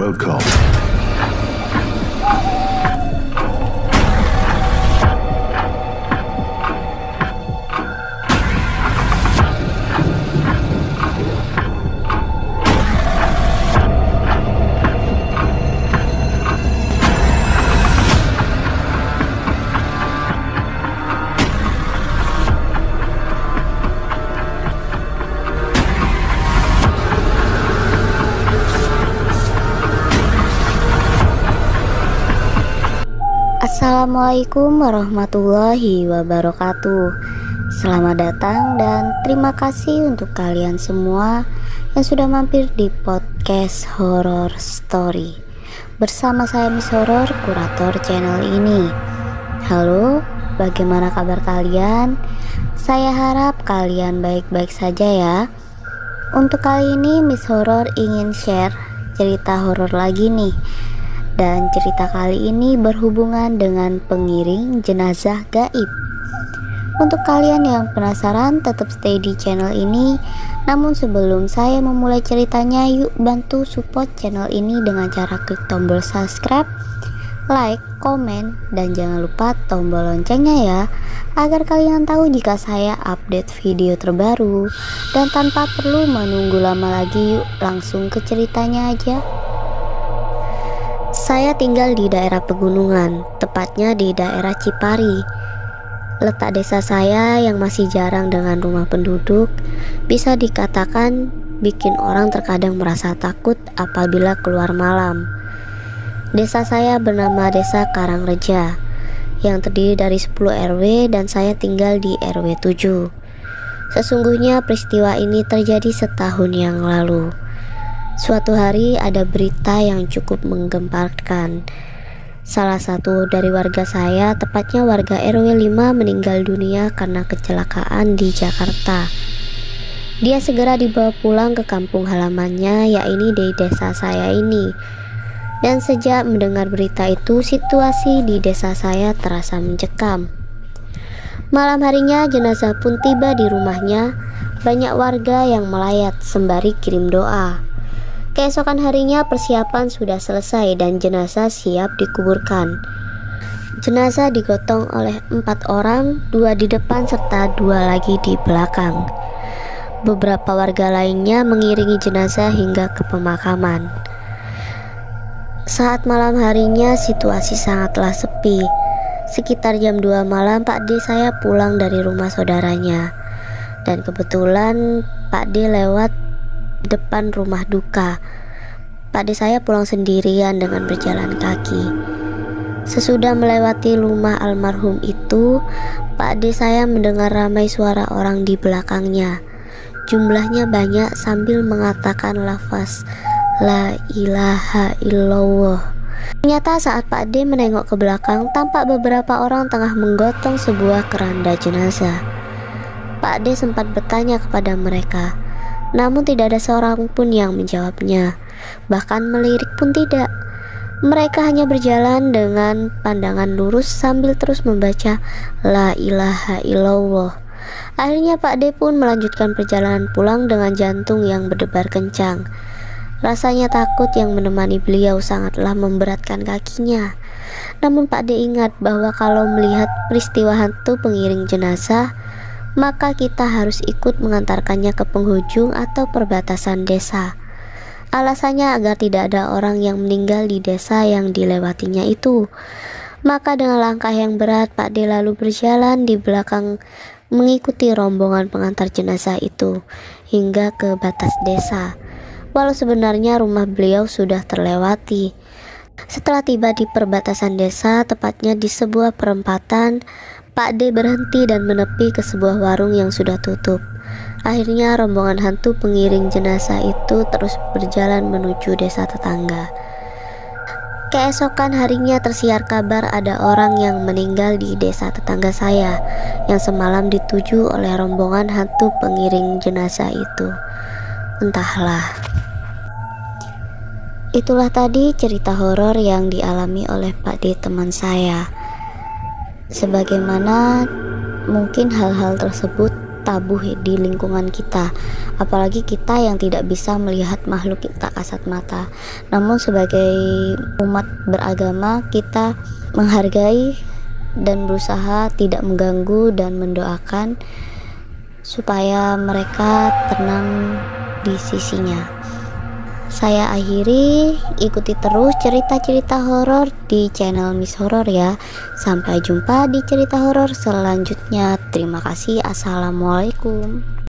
Welcome. Assalamualaikum warahmatullahi wabarakatuh. Selamat datang dan terima kasih untuk kalian semua yang sudah mampir di podcast Horror Story. Bersama saya Miss Horror, kurator channel ini. Halo, bagaimana kabar kalian? Saya harap kalian baik-baik saja ya. Untuk kali ini Miss Horror ingin share cerita horor lagi nih. Dan cerita kali ini berhubungan dengan pengiring jenazah gaib. Untuk kalian yang penasaran, tetap stay di channel ini. Namun sebelum saya memulai ceritanya, yuk bantu support channel ini dengan cara klik tombol subscribe, like, komen, dan jangan lupa tombol loncengnya ya, agar kalian tahu jika saya update video terbaru. Dan tanpa perlu menunggu lama lagi, yuk langsung ke ceritanya aja. Saya tinggal di daerah pegunungan, tepatnya di daerah Cipari. Letak desa saya yang masih jarang dengan rumah penduduk, bisa dikatakan bikin orang terkadang merasa takut apabila keluar malam. Desa saya bernama Desa Karangreja, yang terdiri dari 10 RW dan saya tinggal di RW 7. Sesungguhnya peristiwa ini terjadi setahun yang lalu. Suatu hari ada berita yang cukup menggemparkan. Salah satu dari warga saya, tepatnya warga RW 5, meninggal dunia karena kecelakaan di Jakarta. Dia segera dibawa pulang ke kampung halamannya, yakni di desa saya ini. Dan sejak mendengar berita itu, situasi di desa saya terasa mencekam. Malam harinya jenazah pun tiba di rumahnya. Banyak warga yang melayat sembari kirim doa. Keesokan harinya persiapan sudah selesai dan jenazah siap dikuburkan. Jenazah digotong oleh 4 orang, 2 di depan serta 2 lagi di belakang. Beberapa warga lainnya mengiringi jenazah hingga ke pemakaman. Saat malam harinya situasi sangatlah sepi. Sekitar jam 2 malam Pak D saya pulang dari rumah saudaranya. Dan kebetulan Pak D lewat depan rumah duka. Pak D saya pulang sendirian dengan berjalan kaki. Sesudah melewati rumah almarhum itu, Pak D saya mendengar ramai suara orang di belakangnya. Jumlahnya banyak sambil mengatakan lafaz La ilaha illallah. Ternyata saat Pak D menengok ke belakang, tampak beberapa orang tengah menggotong sebuah keranda jenazah. Pak D sempat bertanya kepada mereka, namun tidak ada seorang pun yang menjawabnya. Bahkan melirik pun tidak. Mereka hanya berjalan dengan pandangan lurus sambil terus membaca La ilaha illallah. Akhirnya Pak D pun melanjutkan perjalanan pulang dengan jantung yang berdebar kencang. Rasanya takut yang menemani beliau sangatlah memberatkan kakinya. Namun Pak D ingat bahwa kalau melihat peristiwa hantu pengiring jenazah, maka kita harus ikut mengantarkannya ke penghujung atau perbatasan desa. Alasannya agar tidak ada orang yang meninggal di desa yang dilewatinya itu. Maka dengan langkah yang berat, Pak D lalu berjalan di belakang mengikuti rombongan pengantar jenazah itu hingga ke batas desa. Walau sebenarnya rumah beliau sudah terlewati. Setelah tiba di perbatasan desa, tepatnya di sebuah perempatan, Pak D berhenti dan menepi ke sebuah warung yang sudah tutup. Akhirnya rombongan hantu pengiring jenazah itu terus berjalan menuju desa tetangga. Keesokan harinya tersiar kabar ada orang yang meninggal di desa tetangga saya yang semalam dituju oleh rombongan hantu pengiring jenazah itu. Entahlah. Itulah tadi cerita horor yang dialami oleh Pak D teman saya. Sebagaimana mungkin hal-hal tersebut tabu di lingkungan kita, apalagi kita yang tidak bisa melihat makhluk tak kasat mata. Namun sebagai umat beragama, kita menghargai dan berusaha tidak mengganggu dan mendoakan supaya mereka tenang di sisinya. Saya akhiri, ikuti terus cerita-cerita horor di channel Miss Horor ya. Sampai jumpa di cerita horor selanjutnya. Terima kasih. Assalamualaikum.